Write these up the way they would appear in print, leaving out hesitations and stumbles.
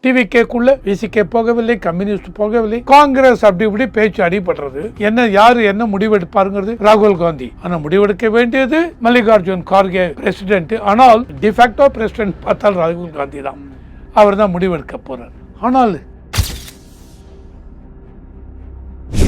டிவிகேக்குள்ள VCK போகவில்லை, communist போகவில்லை, காங்கிரஸ் அப்படி இப்படி பேச்சு அடிபடுறது. என்ன யாரு என்ன முடிவெடுப்பாருங்கிறது ராகுல் காந்தி. ஆனா முடிவெடுக்க வேண்டியது மல்லிகார்ஜுன் கார்கே பிரசிடென்ட். ஆனால் டிஃபேக்டோ பிரசிடென்ட் பார்த்தால் ராகுல் காந்தி தான். அவர் தான் முடிவெடுக்க போறார். ஆனால்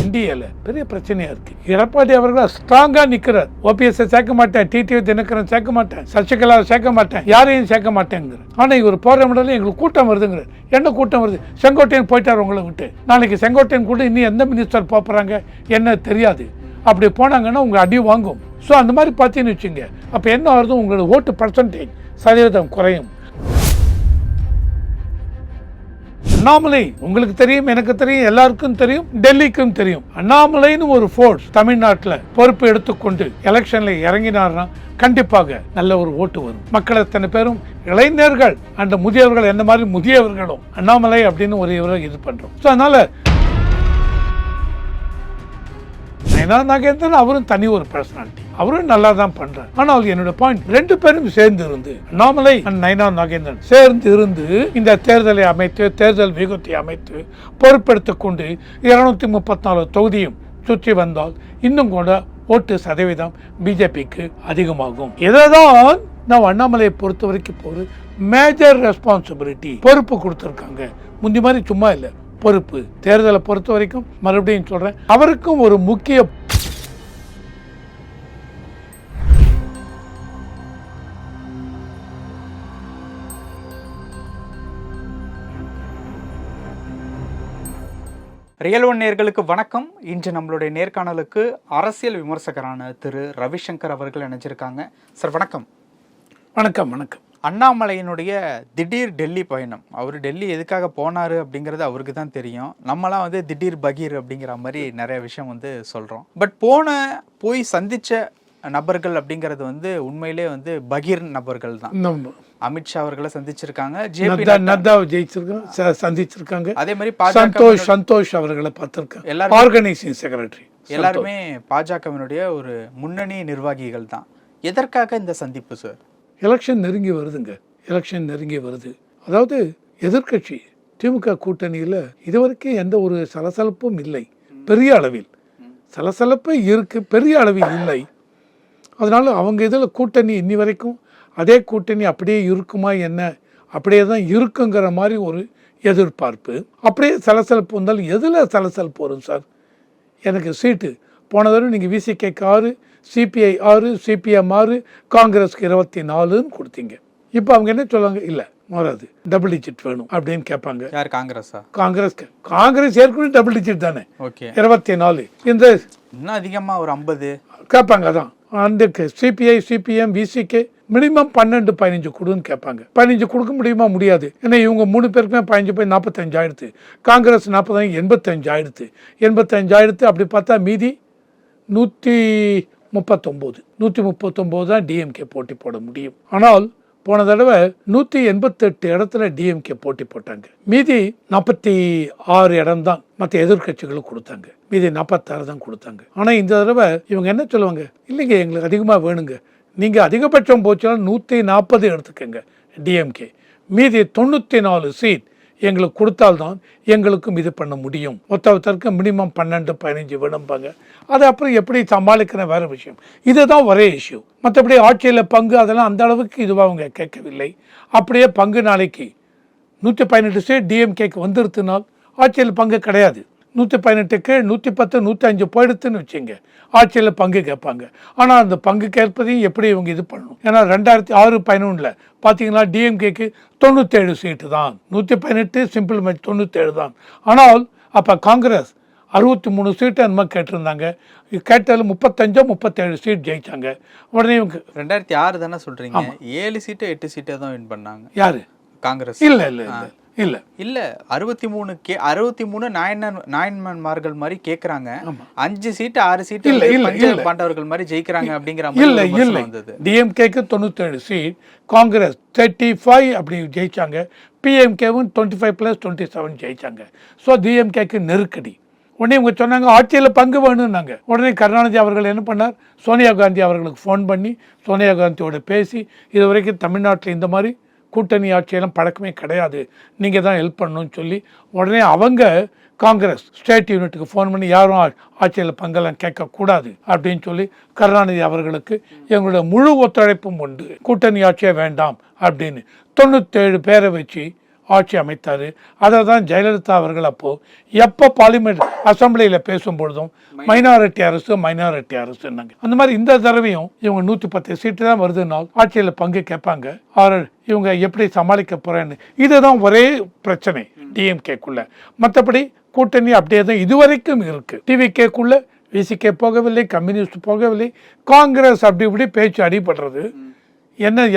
இந்தியால பெரிய பிரச்சனையா இருக்கு. எடப்பாடி அவர்கள் ஸ்ட்ராங்கா நிக்கிறார். ஓபிஎஸ் சேர்க்க மாட்டேன், டிடிவி தினகரன் சேர்க்க மாட்டேன், சசிகலா சேர்க்க மாட்டேன், யாரையும் சேர்க்க மாட்டேங்கிற. ஆனா இவர் போற இடத்துல எங்களுக்கு கூட்டம் வருதுங்கிற. என்ன கூட்டம் வருது? செங்கோட்டையன் போயிட்டார் உங்களை விட்டு. நாளைக்கு செங்கோட்டையன் கூட இன்னும் எந்த மினிஸ்டர் போறாங்க என்ன தெரியாது. அப்படி போனாங்கன்னா உங்க அடி வாங்கும். ஸோ அந்த மாதிரி பார்த்தீங்கன்னு வச்சுங்க, அப்ப என்ன வருது? உங்களோட ஓட்டு பர்சன்டேஜ் சதவீதம் குறையும். அண்ணாமலை உங்களுக்கு தெரியும், எனக்கு தெரியும், எல்லாருக்கும் தெரியும், டெல்லிக்கும் தெரியும். அண்ணாமலைன்னு ஒரு ஃபோர்ஸ் தமிழ்நாட்டில் பொறுப்பு எடுத்துக்கொண்டு எலெக்ஷன்ல இறங்கினார்னா கண்டிப்பாக நல்ல ஒரு ஓட்டு வரும். மக்கள் எத்தனை பேரும் இளைஞர்கள் அந்த முதியவர்கள் என்ன மாதிரி முதியவர்களும் அண்ணாமலை அப்படின்னு ஒரு இவரை இது பண்றோம். ஸோ அதனால நயனா நாகேந்திரன் அவரும் தனி ஒரு பர்சனாலிட்டி, அவரும் நல்லா தான் பண்றாரு. ஆனால் என்னோட பாயிண்ட், ரெண்டு பேரும் சேர்ந்து இருந்து அண்ணாமலை நயனா நாகேந்திரன் சேர்ந்து இருந்து இந்த தேர்தலை அமைத்து, தேர்தல் வியூகத்தை அமைத்து பொறுப்பெடுத்துக் கொண்டு 234 தொகுதியும் சுற்றி வந்தால் இன்னும் கூட ஓட்டு சதவீதம் பிஜேபிக்கு அதிகமாகும். இதைதான் நான் அண்ணாமலையை பொறுத்த வரைக்கும் ஒரு மேஜர் ரெஸ்பான்சிபிலிட்டி பொறுப்பு கொடுத்திருக்காங்க. முந்தி மாதிரி சும்மா இல்லை, பொறுப்பு. தேர்தலை பொறுத்த வரைக்கும் மறுபடியும் சொல்றேன், அவருக்கும் ஒரு முக்கிய ரியல் ஒன் நேயர்களுக்கு வணக்கம். இன்று நம்மளுடைய நேர்காணலுக்கு அரசியல் விமர்சகரான திரு ரவிசங்கர் அவர்கள் இணைஞ்சிருக்காங்க. சார் வணக்கம். வணக்கம். வணக்கம். அண்ணாமலையினுடைய திடீர் டெல்லி பயணம், அவர் டெல்லி எதுக்காக போனார் அப்படிங்கிறது அவருக்கு தான் தெரியும். நம்மளாம் வந்து திடீர் பகீர் அப்படிங்கிற மாதிரி நிறைய விஷயம் வந்து சொல்கிறோம். பட் போய் சந்தித்த நபர்கள் அப்படிங்கிறது வந்து உண்மையிலே வந்து பகீர் நபர்கள் தான். அமித்ஷா அவர்களை சந்திச்சிருக்காங்க, சந்திச்சிருக்காங்க. அதே மாதிரி சந்தோஷ் அவர்களை பார்த்திருக்காங்க, ஆர்கனைசிங் செக்ரட்டரி. எல்லாருமே பாஜகவினுடைய ஒரு முன்னணி நிர்வாகிகள் தான். எதற்காக இந்த சந்திப்பு சார்? எலெக்ஷன் நெருங்கி வருதுங்க, எலெக்ஷன் நெருங்கி வருது. அதாவது எதிர்கட்சி திமுக கூட்டணியில் இதுவரைக்கும் எந்த ஒரு சலசலப்பும் இல்லை. பெரிய அளவில் சலசலப்பு இருக்கு, பெரிய அளவில் இல்லை. அதனால அவங்க இதில் கூட்டணி இன்னி வரைக்கும் அதே கூட்டணி அப்படியே இருக்குமா என்ன, அப்படியே தான் இருக்குங்கிற மாதிரி ஒரு எதிர்பார்ப்பு. அப்படியே சலசலப்பு வந்தாலும் எதில் சலசலப்பு வரும் சார்? எனக்கு சீட்டு போன தடவை நீங்கள் விசிகேக்கு 6, சிபிஐ 6, சிபிஎம் 6, காங்கிரஸ்க்கு 24 கொடுத்தீங்க. இப்போ அவங்க என்ன சொல்லுவாங்க? இல்லை மாறாது, டபுள் டிஜிட் வேணும் அப்படின்னு கேட்பாங்க. யார்? காங்கிரஸா? காங்கிரஸ் ஏற்கனவே டபுள் டிஜிட் தானே, 24. இந்த இன்னும் அதிகமாக ஒரு 50 கேட்பாங்க. அதான் அந்த சிபிஐ, சிபிஎம், விசிகே மினிமம் 12-15 கொடுன்னு கேட்பாங்க. 15 கொடுக்க முடியுமா? முடியாது. ஏன்னா இவங்க 3 பேருக்குமே 15 போய் 45 ஆயிடுத்து. காங்கிரஸ் 40 85 ஆயிடுத்து. 85 ஆயிடுத்து. அப்படி பார்த்தா மீதி 139 தான் டிஎம்கே போட்டி போட முடியும். ஆனால் போன தடவை 188 இடத்துல டிஎம்கே போட்டி போட்டாங்க. மீதி 46 இடம் தான் மற்ற எதிர்கட்சிகளுக்கு கொடுத்தாங்க. மீதி 46 தான் கொடுத்தாங்க. ஆனா இந்த தடவை இவங்க என்ன சொல்லுவாங்க? இல்லைங்க, எங்களுக்கு அதிகமா வேணுங்க, நீங்க அதிகபட்சம் போச்சுன்னா 140 எடுத்துக்கங்க டிஎம்கே, மீதி 94 சீட் எங்களுக்கு கொடுத்தால்தான் எங்களுக்கும் இது பண்ண முடியும். ஒருத்தருக்கு மினிமம் 12-15 வேணும்பாங்க. அது அப்புறம் எப்படி சமாளிக்கிற வேற விஷயம். இதுதான் ஒரே இஷ்யூ. மற்றபடி ஆட்சியில் பங்கு அதெல்லாம் அந்த அளவுக்கு இதுவாக அவங்க கேட்கவில்லை. அப்படியே பங்கு நாளைக்கு 118 சீட் டிஎம்கேக்கு வந்துருத்துனால் ஆட்சியில் பங்கு கிடையாது. 118க்கு 110, 105 போயிடுத்துன்னு வச்சுங்க, ஆட்சியில் பங்கு கேட்பாங்க. ஆனால் அந்த பங்கு கேட்பதையும் எப்படி இவங்க இது பண்ணணும்? ஏன்னா 2006-11 பார்த்தீங்கன்னா டிஎம்கேக்கு 97 சீட்டு தான், 118 சிம்பிள் மேட்ச் 97 தான். ஆனால் அப்போ காங்கிரஸ் 63 சீட்டு அந்த மாதிரி கேட்டிருந்தாங்க. கேட்டாலும் 35-37 சீட் ஜெயிச்சாங்க. உடனே இவங்க 2006 தானே சொல்றீங்க, 7 சீட்டு 8 சீட்டை தான் வின் பண்ணாங்க. யாரு? காங்கிரஸ். இல்ல 63 நாயன்மார்கள் மாதிரி கேக்குறாங்க. 5 சீட்டு 6 சீட்டு பாண்டவர்கள் மாதிரி ஜெயிக்கிறாங்க அப்படிங்கிற இல்ல. டிஎம்கேக்கு 97 சீட், காங்கிரஸ் 35 அப்படி ஜெயிச்சாங்க. பிஎம்கேவும் 25+27 ஜெயிச்சாங்க. ஸோ டிஎம்கேக்கு நெருக்கடி. உடனே இவங்க சொன்னாங்க ஆட்சியில் பங்கு வேணும்னாங்க. உடனே கருணாநிதி அவர்கள் என்ன பண்ணார்? சோனியா காந்தி அவர்களுக்கு ஃபோன் பண்ணி சோனியா காந்தியோட பேசி இது வரைக்கும் தமிழ்நாட்டில் இந்த மாதிரி கூட்டணி ஆட்சியெல்லாம் பழக்கமே கிடையாது, நீங்கள் தான் ஹெல்ப் பண்ணணும்னு சொல்லி உடனே அவங்க காங்கிரஸ் ஸ்டேட் யூனிட்டுக்கு ஃபோன் பண்ணி யாரும் ஆட்சியில் பங்கெல்லாம் கேட்கக்கூடாது அப்படின்னு சொல்லி கருணாநிதி அவர்களுக்கு எங்களுடைய முழு ஒத்துழைப்பும் உண்டு, கூட்டணி ஆட்சியே வேண்டாம் அப்படின்னு 97 பேரை வச்சு ஆட்சி அமைத்தார். அதை தான் ஜெயலலிதா அவர்கள் அப்போது எப்போ பார்லிமெண்ட் அசம்பிளியில் பேசும்பொழுதும் மைனாரிட்டி அரசுன்னாங்க. அந்த மாதிரி இந்த தடவையும் இவங்க 110 சீட்டு தான் வருதுனால் ஆட்சியில் பங்கு கேட்பாங்க. அவர் இவங்க எப்படி சமாளிக்க போகிறேன்னு இதுதான் ஒரே பிரச்சனை டிஎம்கேக்குள்ள. மற்றபடி கூட்டணி அப்படியே தான் இதுவரைக்கும் இருக்குது. டிவிகேக்குள்ள விசிகே போகவில்லை, கம்யூனிஸ்ட் போகவில்லை, காங்கிரஸ் அப்படி இப்படி பேச்சு அடிபடுறது.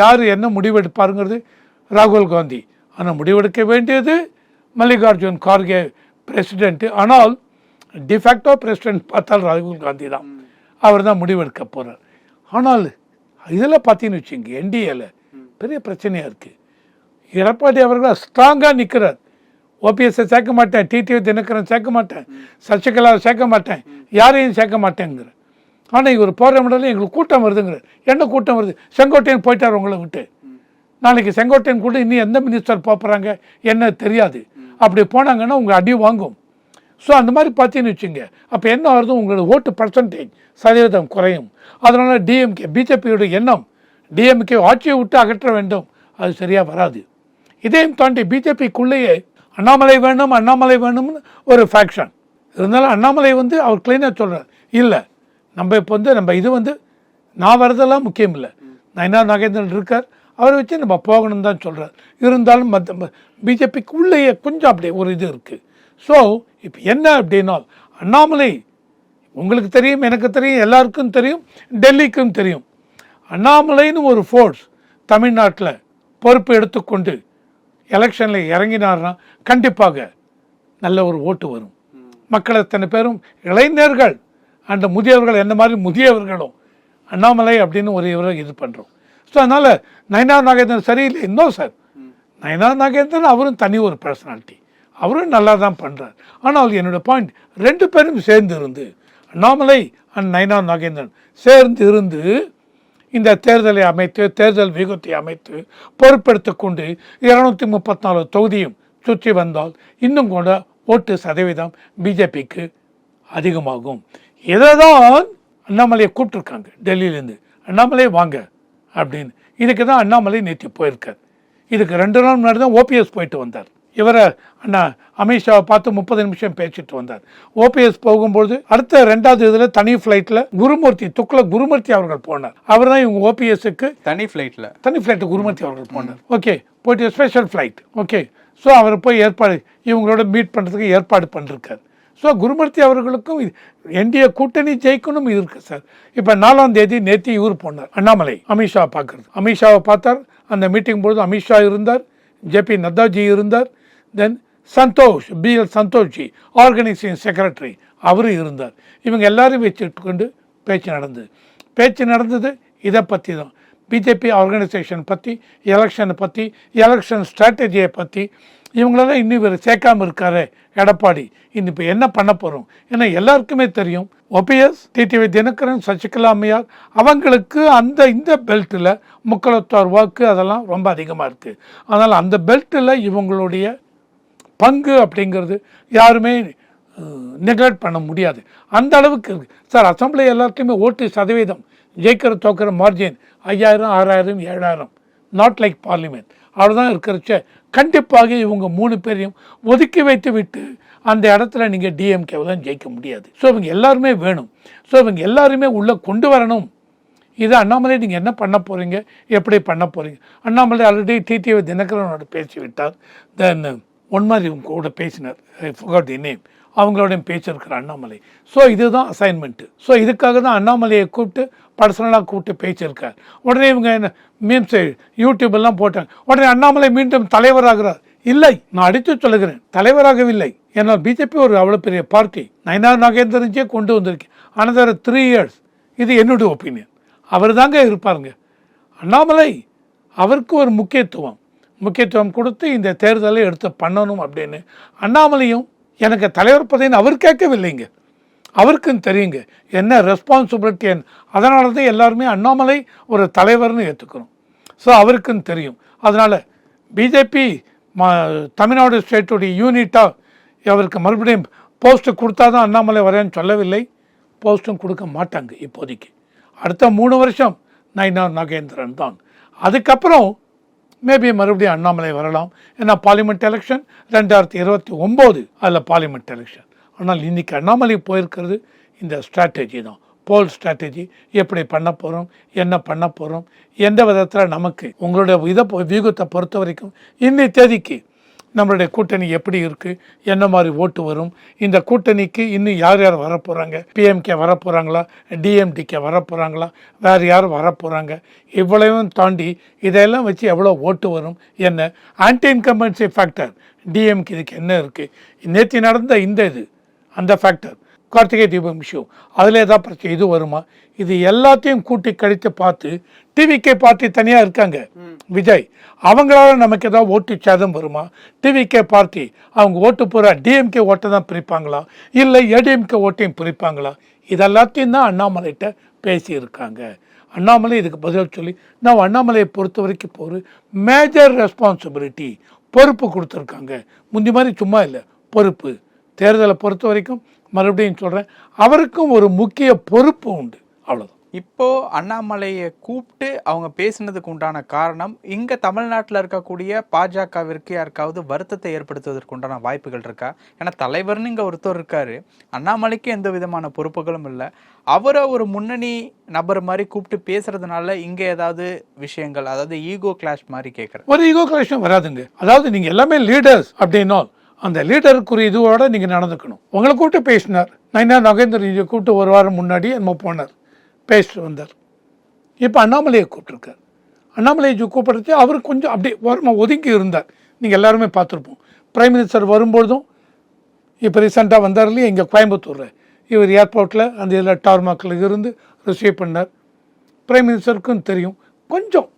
யார் என்ன முடிவெடுப்பாருங்கிறது ராகுல் காந்தி. ஆனால் முடிவெடுக்க வேண்டியது மல்லிகார்ஜுன் கார்கே பிரசிடென்ட். ஆனால் டிஃபேக்டோ பிரசிடென்ட் பார்த்தால் ராகுல் காந்தி தான், அவர் தான் முடிவெடுக்க போகிறார். ஆனால் இதில் பார்த்தீங்கன்னு வச்சுங்க, என்டிஏல பெரிய பிரச்சனையாக இருக்குது. எடப்பாடி அவர்கள் ஸ்ட்ராங்காக நிற்கிறார். ஓபிஎஸ்ஸை சேர்க்க மாட்டேன், டிடிவி தினகரன் சேர்க்க மாட்டேன், சசிகலாவை சேர்க்க மாட்டேன், யாரையும் சேர்க்க மாட்டேங்கிற. ஆனால் இவர் போகிற இடத்துல எங்களுக்கு கூட்டம் வருதுங்கிற. என்ன கூட்டம் வருது? செங்கோட்டையன் போயிட்டார் உங்களை விட்டு. நாளைக்கு செங்கோட்டையன் கூட இன்னும் எந்த மினிஸ்டர் போகிறாங்க என்ன தெரியாது. அப்படி போனாங்கன்னா உங்கள் அடி வாங்கும். ஸோ அந்த மாதிரி பார்த்தீங்கன்னு வச்சுங்க, அப்போ என்ன ஆகுது, உங்களோட ஓட்டு பர்சன்டேஜ் சதவீதம் குறையும். அதனால் டிஎம்கே பிஜேபியோட எண்ணம் டிஎம்கே ஆட்சியை விட்டு அகற்ற வேண்டும், அது சரியாக வராது. இதையும் தாண்டி பிஜேபிக்குள்ளேயே அண்ணாமலை வேணும்னு ஒரு ஃபேக்ஷன் இருந்தாலும் அண்ணாமலை அவர் கிளீனாக சொல்கிறார், இல்லை நம்ம இப்போ நம்ம இது நான் வரதெல்லாம் முக்கியம் இல்லை, நயனா நாகேந்திரன் இருக்கார், அவரை வச்சு நம்ம போகணும்னு தான் சொல்கிறார். இருந்தாலும் மற்ற பிஜேபிக்கு உள்ளேயே கொஞ்சம் அப்படியே ஒரு இது இருக்குது. ஸோ இப்போ என்ன அப்படின்னா, அண்ணாமலை உங்களுக்கு தெரியும், எனக்கு தெரியும், எல்லாருக்கும் தெரியும், டெல்லிக்கும் தெரியும். அண்ணாமலைன்னு ஒரு ஃபோர்ஸ் தமிழ்நாட்டில் பொறுப்பு எடுத்துக்கொண்டு எலெக்ஷனில் இறங்கினார்னா கண்டிப்பாக நல்ல ஒரு ஓட்டு வரும். மக்கள் அத்தனை பேரும் இளைஞர்கள் அந்த முதியவர்கள் என்ன மாதிரி முதியவர்களும் அண்ணாமலை அப்படின்னு ஒரு இவரை இது பண்ணுறோம். ஸோ அதனால் நயனார் நாகேந்திரன் சரியில்லை இன்னும் சார். நயனார் நாகேந்திரன் அவரும் தனி ஒரு பர்சனாலிட்டி, அவரும் நல்லா தான் பண்ணுறார். ஆனால் என்னோடய பாயிண்ட், 2 பேரும் சேர்ந்து இருந்து, அண்ணாமலை அண்ட் நயனார் நாகேந்திரன் சேர்ந்து இருந்து இந்த தேர்தலை அமைத்து, தேர்தல் வியூகத்தை அமைத்து பொறுப்பெடுத்து கொண்டு 234 தொகுதியும் சுற்றி வந்தால் இன்னும் கூட ஓட்டு சதவீதம் பிஜேபிக்கு அதிகமாகும். இதை தான் அண்ணாமலையை கூப்பிட்டுருக்காங்க டெல்லியிலேருந்து, அண்ணாமலை வாங்க அப்படின்னு. இதுக்கு தான் அண்ணாமலை நேற்று போயிருக்கார். இதுக்கு 2 நாள் முன்னாடி தான் ஓபிஎஸ் போயிட்டு வந்தார். இவரை அமித்ஷாவை பார்த்து 30 நிமிஷம் பேசிட்டு வந்தார். ஓபிஎஸ் போகும்போது அடுத்த 2வது இதில் தனி ஃப்ளைட்டில் துக்ளக் குருமூர்த்தி அவர்கள் போனார். அவர் தான் இவங்க ஓபிஎஸ்க்கு தனி ஃப்ளைட்டு குருமூர்த்தி அவர்கள் போனார். ஓகே, போயிட்டு ஸ்பெஷல் ஃப்ளைட். ஓகே, ஸோ அவர் போய் இவங்களோட மீட் பண்ணுறதுக்கு ஏற்பாடு பண்ணிருக்கார். ஸோ குருமூர்த்தி அவர்களுக்கும் என்டிஏ கூட்டணி ஜெயிக்கணும் இது இருக்குது சார். இப்போ 4ஆம் தேதி நேற்று இவர் போனார் அண்ணாமலை அமித்ஷாவை பார்க்குறது. அமித்ஷாவை பார்த்தார். அந்த மீட்டிங் பொழுது அமித்ஷா இருந்தார், ஜேபி நட்டாஜி இருந்தார், தென் பிஎல் சந்தோஷ்ஜி ஆர்கனைசேஷன் செக்ரட்டரி அவரும் இருந்தார். இவங்க எல்லாரும் வச்சுட்டு கொண்டு பேச்சு நடந்தது இதை பற்றி தான். பிஜேபி ஆர்கனைசேஷன் பற்றி, எலெக்ஷனை பற்றி, எலெக்ஷன் ஸ்ட்ராட்டஜியை பற்றி. இவங்களெல்லாம் இன்னும் இவர் சேர்க்காமல் இருக்காரு எடப்பாடி, இன்னும் இப்போ என்ன பண்ண போகிறோம்? ஏன்னா எல்லாருக்குமே தெரியும், ஓபிஎஸ், டிடிவி தினகரன், சசிகலா அம்மையார் அவங்களுக்கு இந்த பெல்ட்டில் முக்களத்தார் வாக்கு அதெல்லாம் ரொம்ப அதிகமாக இருக்குது. அதனால் அந்த பெல்ட்டில் இவங்களுடைய பங்கு அப்படிங்கிறது யாருமே நெக்லெக்ட் பண்ண முடியாது, அந்த அளவுக்கு இருக்குது சார். அசம்பிளி எல்லாத்துலேயுமே ஓட்டு சதவீதம் ஜெயிக்கிற தோக்கிற மார்ஜின் 5000, 6000, 7000, நாட் லைக் பார்லிமெண்ட் அவ்வளோதான் இருக்கிறச்ச கண்டிப்பாக இவங்க 3 பேரையும் ஒதுக்கி வைத்து விட்டு அந்த இடத்துல நீங்கள் டிஎம்கேவெல்லாம் ஜெயிக்க முடியாது. ஸோ இவங்க எல்லாருமே வேணும். ஸோ இவங்க எல்லாருமே உள்ளே கொண்டு வரணும். இது அண்ணாமலை நீங்கள் என்ன பண்ண போகிறீங்க, எப்படி பண்ண போகிறீங்க? அண்ணாமலை ஆல்ரெடி டிடிவி தினகரனோட பேசிவிட்டார். தென் ஒன்மாரி இவங்க கூட பேசினார், ஃபுகாட் தி நேம், அவங்களோடையும் பேசியிருக்கிற அண்ணாமலை. ஸோ இதுதான் அசைன்மெண்ட்டு. ஸோ இதுக்காக தான் அண்ணாமலையை கூப்பிட்டு பர்சனலாக கூப்பிட்டு பேசியிருக்கார். உடனே இவங்க என்ன மீம்ஸ் யூடியூபெல்லாம் போட்டாங்க. உடனே அண்ணாமலை மீண்டும் தலைவராகிறார். இல்லை, நான் அடித்து சொல்லுகிறேன், தலைவராகவில்லை. ஏன்னால் பிஜேபி ஒரு அவ்வளோ பெரிய பார்ட்டி, நயனார் நாகேந்திரன்ஜே கொண்டு வந்திருக்கேன். அனதர் 3 years, இது என்னுடைய ஒப்பீனியன். அவர் தாங்க இருப்பாருங்க. அண்ணாமலை அவருக்கு ஒரு முக்கியத்துவம் கொடுத்து இந்த தேர்தலை எடுத்து பண்ணணும் அப்படின்னு அண்ணாமலையும் எனக்கு தலைவர் பதவின்னு அவர் கேட்கவில்லைங்க. அவருக்குன்னு தெரியுங்க என்ன ரெஸ்பான்சிபிலிட்டி. அதனால தான் எல்லாருமே அண்ணாமலை ஒரு தலைவர்னு ஏற்றுக்கிறோம். ஸோ அவருக்குன்னு தெரியும். அதனால் பிஜேபி தமிழ்நாடு ஸ்டேட்டுடைய யூனிட்டாக அவருக்கு மறுபடியும் போஸ்ட்டு கொடுத்தா தான் அண்ணாமலை வரேன்னு சொல்லவில்லை. போஸ்ட்டும் கொடுக்க மாட்டாங்க இப்போதைக்கு. அடுத்த 3 வருஷம் நயினார் நாகேந்திரன் தான். அதுக்கப்புறம் மேபி மறுபடியும் அண்ணாமலை வரலாம். ஏன்னா பார்லிமெண்ட் எலெக்ஷன் 2029 அதில் பார்லிமெண்ட் எலெக்ஷன். ஆனால் இன்றைக்கி அண்ணாமலை போயிருக்கிறது இந்த ஸ்ட்ராட்டஜி தான், போல் ஸ்ட்ராட்டஜி. எப்படி பண்ண போகிறோம், என்ன பண்ண போகிறோம், எந்த விதத்தில் நமக்கு உங்களுடைய வியூகத்தை பொறுத்த வரைக்கும் இன்னைக்கு தேதிக்கு நம்மளுடைய கூட்டணி எப்படி இருக்குது, என்ன மாதிரி ஓட்டு வரும், இந்த கூட்டணிக்கு இன்னும் யார் யார் வரப்போகிறாங்க, பிஎம்கே வரப்போகிறாங்களா, டிஎம்டிகே வரப்போகிறாங்களா, வேறு யார் வரப்போகிறாங்க, இவ்வளவும் தாண்டி இதெல்லாம் வச்சு எவ்வளோ ஓட்டு வரும், என்ன ஆன்டி இன்கம்பன்சி ஃபேக்டர் டிஎம்கே இதுக்கு என்ன இருக்குது, நேற்று நடந்த இந்த இது அந்த ஃபேக்டர், கார்த்திகை தீபம் இஷ்யூ, அதில் ஏதாவது பிரச்சனை இது வருமா, இது எல்லாத்தையும் கூட்டி கழித்து பார்த்து டிவிகே பார்ட்டி தனியாக இருக்காங்க விஜய், அவங்களால நமக்கு ஏதாவது ஓட்டு சேதம் வருமா, டிவிகே பார்ட்டி அவங்க ஓட்டு பூரா டிஎம்கே ஓட்டை தான் பிரிப்பாங்களா, இல்லை ஏடிஎம்கே ஓட்டையும் பிரிப்பாங்களா, இதெல்லாத்தையும் தான் அண்ணாமலைகிட்ட பேசியிருக்காங்க. அண்ணாமலை இதுக்கு பதில் சொல்லி நான் அண்ணாமலையை பொறுத்த வரைக்கும் இப்போ ஒரு மேஜர் ரெஸ்பான்சிபிலிட்டி பொறுப்பு கொடுத்துருக்காங்க. முந்தி மாதிரி சும்மா இல்லை, பொறுப்பு. தேர்தலை பொறுத்த வரைக்கும் மறுபடியும் சொல்கிறேன், அவருக்கும் ஒரு முக்கிய பொறுப்பு உண்டு, அவ்வளோதான். இப்போ அண்ணாமலையை கூப்பிட்டு அவங்க பேசினதுக்கு உண்டான காரணம் இங்க தமிழ்நாட்டில் இருக்கக்கூடிய பாஜகவிற்கு யாருக்காவது வருத்தத்தை ஏற்படுத்துவதற்கு உண்டான வாய்ப்புகள் இருக்கா? ஏன்னா தலைவர்னு இங்க ஒருத்தர் இருக்காரு, அண்ணாமலைக்கு எந்த விதமான பொறுப்புகளும் இல்லை, அவரை ஒரு முன்னணி நபர் மாதிரி கூப்பிட்டு பேசுறதுனால இங்க ஏதாவது விஷயங்கள், அதாவது ஈகோ கிளாஷ் மாதிரி கேட்குறேன். ஒரு ஈகோ கிளாஷும் வராதுங்க. அதாவது நீங்க எல்லாமே லீடர்ஸ் அப்படின்னா அந்த லீடருக்குரிய இதுவோட நீங்கள் நடந்துக்கணும். உங்களை கூப்பிட்டு பேசினார், நயினார் நாகேந்திரன் கூப்பிட்டு ஒரு வாரம் முன்னாடி நம்ம போனார், பேசிட்டு வந்தார். இப்போ அண்ணாமலையை கூப்பிட்டுருக்கார். அண்ணாமலையை கூப்பிடுறது அவர் கொஞ்சம் அப்படியே ஓரமாக ஒதுங்கி இருந்தார். நீங்கள் எல்லாருமே பார்த்துருப்போம். பிரைம் மினிஸ்டர் வரும்பொழுதும் இப்போ ரீசெண்டாக வந்தார் இல்லையா இங்கே கோயம்புத்தூரில், இவர் ஏர்போர்ட்டில் அந்த இதில் டார்மாக்கில் இருந்து ரிசீவ் பண்ணார். பிரைம் மினிஸ்டருக்கும் தெரியும் கொஞ்சம்,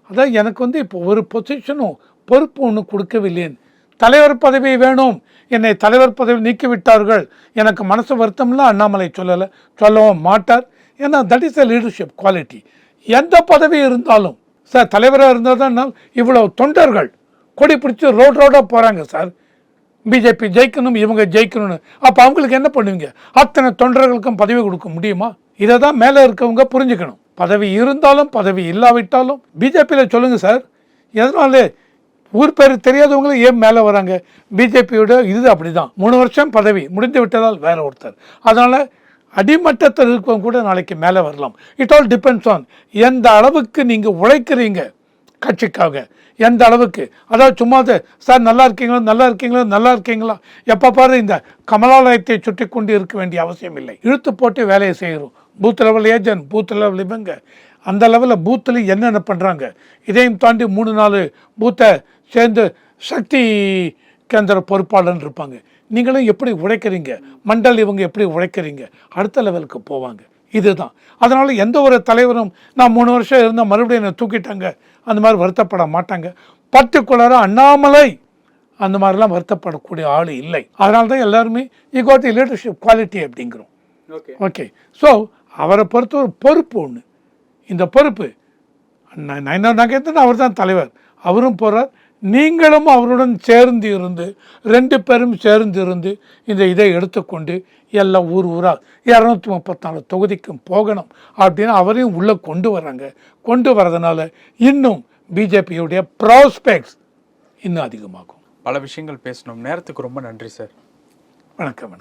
அதான் எனக்கு இப்போ ஒரு பொசிஷனும் பொறுப்பு ஒன்று கொடுக்கவில்லைன்னு, தலைவர் பதவி வேணும், என்னை தலைவர் பதவி நீக்கிவிட்டார்கள், எனக்கு மனசு வருத்தம்லாம் அண்ணாமலை சொல்லவும் மாட்டார். ஏன்னா that is a leadership quality. எந்த பதவி இருந்தாலும் சார், தலைவராக இருந்தால் தான் இவ்வளோ தொண்டர்கள் கொடி பிடிச்சி ரோடாக போகிறாங்க சார், பிஜேபி ஜெயிக்கணும், இவங்க ஜெயிக்கணும்னு. அப்போ அவங்களுக்கு என்ன பண்ணுவீங்க? அத்தனை தொண்டர்களுக்கும் பதவி கொடுக்க முடியுமா? இதை தான் மேலே இருக்கவங்க புரிஞ்சுக்கணும். பதவி இருந்தாலும் பதவி இல்லாவிட்டாலும் பிஜேபியில் சொல்லுங்கள் சார், எதனால ஊர் பேர் தெரியாதவங்களும் ஏன் மேலே வராங்க? பிஜேபியோட இது அப்படி தான், 3 வருஷம் பதவி முடிந்து விட்டதால் வேற ஒருத்தர். அதனால் அடிமட்டத்தில் இருக்கவங்க கூட நாளைக்கு மேலே வரலாம். இட் ஆல் டிபெண்ட்ஸ் ஆன் எந்த அளவுக்கு நீங்கள் உழைக்கிறீங்க கட்சிக்காக, எந்த அளவுக்கு. அதாவது சும்மா சார் நல்லா இருக்கீங்களா நல்லா இருக்கீங்களா நல்லா இருக்கீங்களா எப்போ பாரு இந்த கமலாலயத்தை சுற்றி கொண்டு இருக்க வேண்டிய அவசியம் இல்லை. இழுத்து போட்டு வேலையை செய்கிறோம். Booth level agent, booth level இவங்க, அந்த லெவலில் பூத்தில் என்னென்ன பண்ணுறாங்க, இதையும் தாண்டி 3-4 பூத்தை சேர்ந்து சக்தி கேந்திர பொறுப்பாளர்னு இருப்பாங்க. நீங்களும் எப்படி உழைக்கிறீங்க, மண்டல் இவங்க எப்படி உழைக்கிறீங்க, அடுத்த லெவலுக்கு போவாங்க. இதுதான். அதனால் எந்த ஒரு தலைவரும் நான் 3 வருஷம் இருந்தால் மறுபடியும் என்னை தூக்கிட்டாங்க அந்த மாதிரி வருத்தப்பட மாட்டாங்க. பர்டிகுலராக அண்ணாமலை அந்த மாதிரிலாம் வருத்தப்படக்கூடிய ஆள் இல்லை. அதனால தான் எல்லாருமே you got the leadership quality அப்படிங்கிறோம். ஓகே, ஸோ அவரை பொறுத்த ஒரு பொறுப்பு ஒன்று. இந்த பொறுப்பு நயினார் நாகேந்திரன் அவர் தான் தலைவர், அவரும் போகிறார். நீங்களும் அவருடன் சேர்ந்து இருந்து 2 பேரும் சேர்ந்து இருந்து இந்த இதை எடுத்துக்கொண்டு எல்லாம் ஊராக 234 தொகுதிக்கும் போகணும் அப்படின்னு அவரையும் உள்ளே கொண்டு வராங்க. கொண்டு வரதுனால இன்னும் பிஜேபியுடைய ப்ராஸ்பெக்ட்ஸ் இன்னும் அதிகமாகும். பல விஷயங்கள் பேசணும். நேரத்துக்கு ரொம்ப நன்றி சார். வணக்கம்.